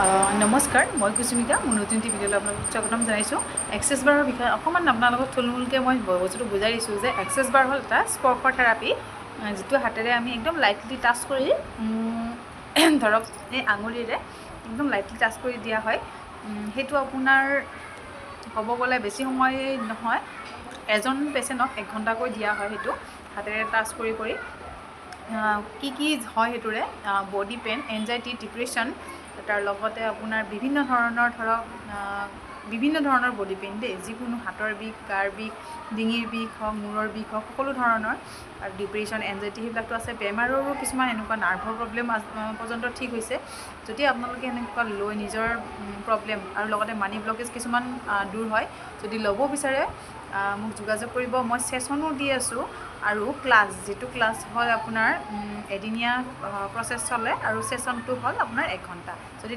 নমস্কাৰ, মই কুসুমিতা। মোৰ নতুন ভিডিঅ'লৈ আপোনালোকক স্বাগতম জনাইছোঁ। এক্সেছ বাৰৰ বিষয়ে অকণমান আপোনালোকক থুলমূলকৈ মই বস্তুটো বুজাই দিছোঁ যে এক্সেছ বাৰ হ'ল এটা স্পৰ্শ থেৰাপি, যিটো হাতেৰে আমি একদম লাইটলি টাচ কৰি ধৰক এই আঙুলিৰে একদম লাইটলি টাচ কৰি দিয়া হয়। সেইটো আপোনাৰ ক'ব গ'লে বেছি সময় নহয়, এজন পেচেণ্টক 1 ঘণ্টাকৈ দিয়া হয়। সেইটো হাতেৰে টাচ কৰি কি হয় সেইটোৰে বডি পেইন, এনজাইটি, ডিপ্ৰেশ্যন, তাৰ লগতে আপোনাৰ বিভিন্ন ধৰণৰ বডি পেইন দেই, যিকোনো হাতৰ বিষ, গাৰ বিষ, ডিঙিৰ বিষ হওক, মূৰৰ বিষ হওক, সকলো ধৰণৰ। আৰু ডিপ্ৰেশ্যন, এনজাইটি সেইবিলাকতো আছে। বেমাৰৰো কিছুমান এনেকুৱা নাৰ্ভৰ প্ৰব্লেম পৰ্যন্ত ঠিক হৈছে। যদি আপোনালোকে এনেকুৱা লৈ নিজৰ প্ৰব্লেম আৰু লগতে মানি ব্লকেজ কিছুমান দূৰ হয়, যদি ল'ব বিচাৰে মোক যোগাযোগ কৰিব। মই ছেশ্যনো দি আছোঁ আৰু যিটো ক্লাছ হ'ল আপোনাৰ এদিনীয়া প্ৰচেছ চলে আৰু ছেশ্যনটো হ'ল আপোনাৰ 1 ঘণ্টা। যদি